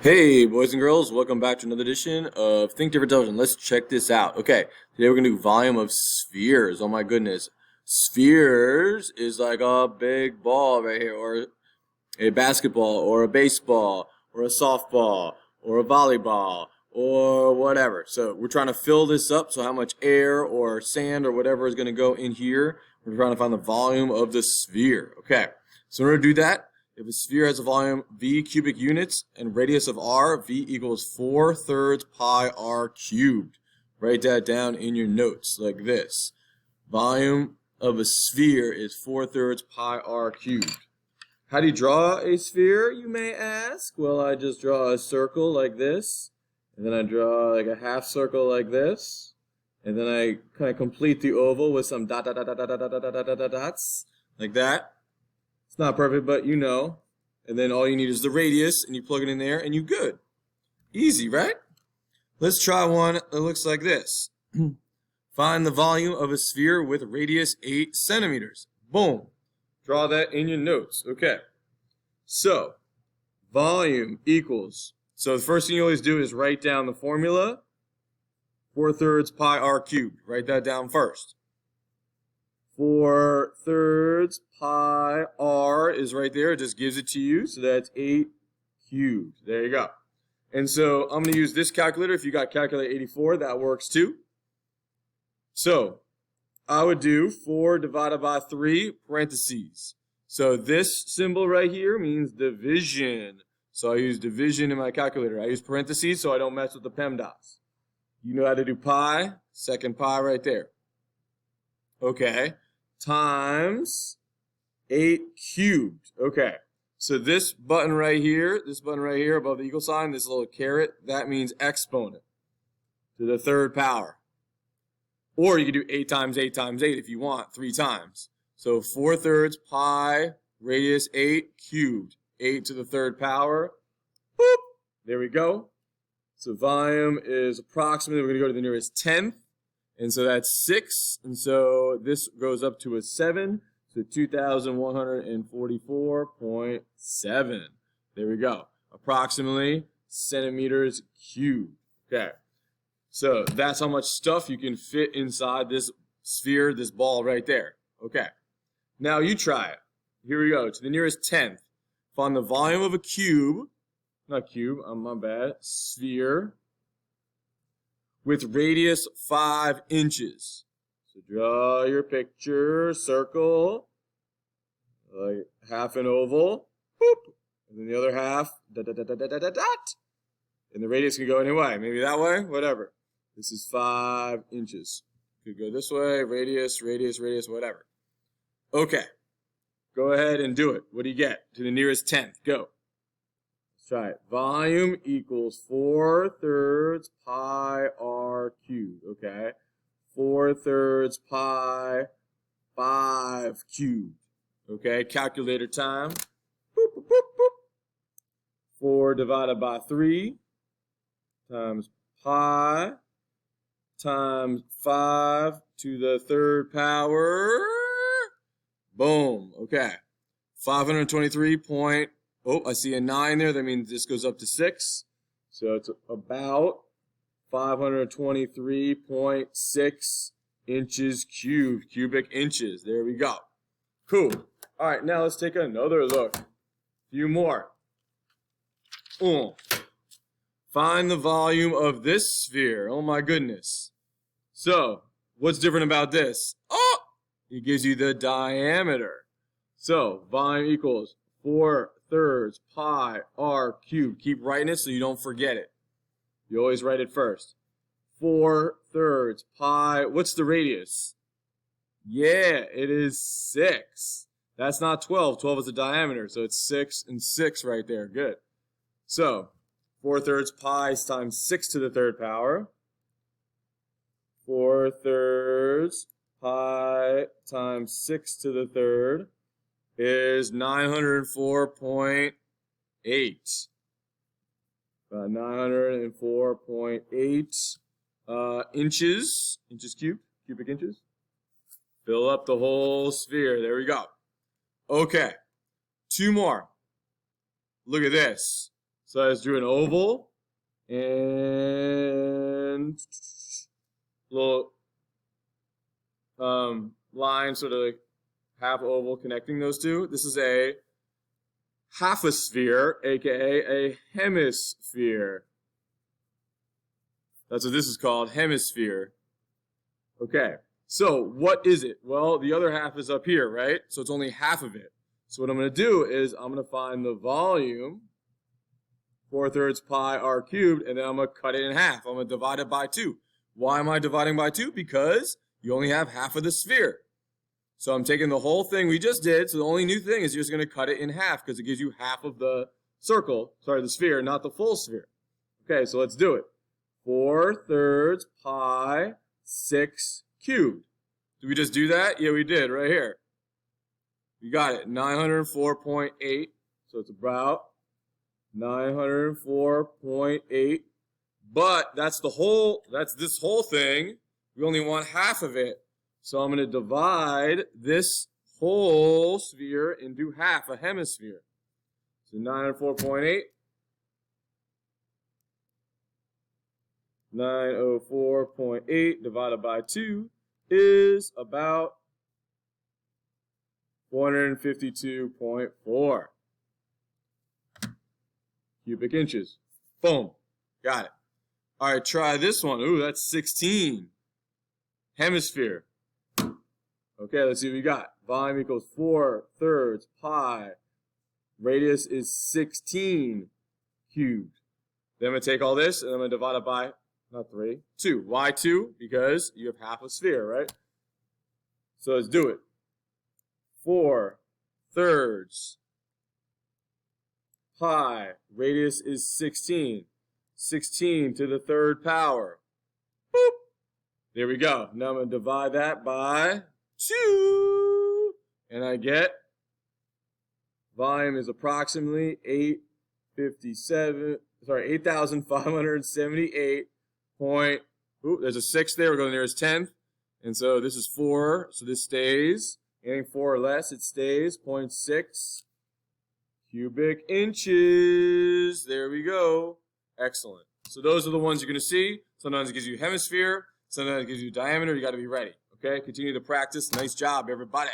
Hey, boys and girls, welcome back to another edition of Think Different Television. Let's check this out. Okay, today we're going to do volume of spheres. Oh my goodness. Spheres is like a big ball right here, or a basketball, or a baseball, or a softball, or a volleyball, or whatever. So we're trying to fill this up, so how much air or sand or whatever is going to go in here. We're trying to find the volume of the sphere. Okay, so in order to do that, if a sphere has a volume v cubic units and radius of r, v equals 4/3 pi r cubed. Write that down in your notes like this. Volume of a sphere is 4/3 pi r cubed. How do you draw a sphere, you may ask? Well, I just draw a circle like this, and then I draw like a half circle like this, and then I kind of complete the oval with some dots like that. It's not perfect, but you know. And then all you need is the radius, and you plug it in there, and you're good. Easy, right? Let's try one that looks like this. Find the volume of a sphere with radius 8 centimeters. Boom. Draw that in your notes. Okay. So, volume equals. So the first thing you always do is write down the formula. 4/3 pi r cubed. Write that down first. 4/3 pi r is right there. It just gives it to you. So that's 8 cubed. There you go. And so I'm going to use this calculator. If you got calculator 84, that works too. So I would do 4 divided by 3 parentheses. So this symbol right here means division. So I use division in my calculator. I use parentheses so I don't mess with the PEMDAS. You know how to do pi? Second pi right there. Okay. Times 8 cubed. Okay. So this button right here above the equal sign, this little caret, that means exponent to the third power. Or you can do 8 times 8 times 8 if you want, 3 times. So 4/3 pi radius 8 cubed. 8 to the third power. Boop. There we go. So volume is approximately, we're going to go to the nearest tenth. And so that's 6. And so this goes up to a 7. So 2,144.7. There we go. Approximately centimeters cubed. Okay. So that's how much stuff you can fit inside this sphere, this ball right there. Okay. Now you try it. Here we go. To the nearest tenth. Find the volume of a cube. Not cube, my bad. Sphere. With radius 5 inches. So draw your picture, circle, like half an oval, boop, and then the other half, dot. And the radius can go any way, maybe that way, whatever. This is 5 inches. Could go this way, radius, whatever. Okay, go ahead and do it. What do you get? To the nearest tenth, go. Let's try it. Volume equals 4/3 pi r cubed, okay? 4/3 pi 5 cubed, okay? Calculator time. Boop, boop, boop, boop. 4 divided by 3 times pi times 5 to the third power. Boom, okay. 523 point. Oh, I see a 9 there. That means this goes up to 6. So it's about 523.6 inches cubed, cubic inches. There we go. Cool. All right, now let's take another look. A few more. Find the volume of this sphere. Oh my goodness. So, what's different about this? Oh, it gives you the diameter. So, volume equals 4/3 pi r cubed. Keep writing it so you don't forget it. You always write it first. 4/3 pi. What's the radius? Yeah, it is 6. That's not 12. 12 is the diameter, so it's 6 and 6 right there. Good. So, 4/3 pi times 6 to the third power. 4/3 pi times 6 to the third is 904.8. 904.8 inches cubed, cubic inches. Fill up the whole sphere. There we go. Okay. 2 more. Look at this. So I just drew an oval and little line, sort of like half oval connecting those two. This is a half a sphere, aka a hemisphere. That's what this is called, hemisphere. Okay, so what is it? Well, the other half is up here, right? So it's only half of it. So what I'm going to do is I'm going to find the volume, 4/3 pi r cubed, and then I'm going to cut it in half. I'm going to divide it by 2. Why am I dividing by 2? Because you only have half of the sphere. So I'm taking the whole thing we just did. So the only new thing is you're just going to cut it in half because it gives you half of the circle, sorry, the sphere, not the full sphere. Okay, so let's do it. 4/3 pi 6 cubed. Did we just do that? Yeah, we did right here. You got it, 904.8. So it's about 904.8. But that's this whole thing. We only want half of it. So I'm going to divide this whole sphere into half, a hemisphere. So 904.8. 904.8 divided by 2 is about 452.4 cubic inches. Boom. Got it. All right, try this one. Ooh, that's 16. Hemisphere. Okay, let's see what we got. Volume equals 4/3 pi. Radius is 16 cubed. Then I'm going to take all this and I'm going to divide it by, not 3, 2. Why 2? Because you have half a sphere, right? So let's do it. 4/3 pi. Radius is 16. 16 to the 3rd power. Boop. There we go. Now I'm going to divide that by 2. And I get volume is approximately 8,578 point. Ooh, there's a 6 there. We're going near his 10th. And so this is 4. So this stays. Anything 4 or less, it stays. 0.6 cubic inches. There we go. Excellent. So those are the ones you're going to see. Sometimes it gives you hemisphere. Sometimes it gives you diameter. You got to be ready. Okay? Continue to practice. Nice job, everybody.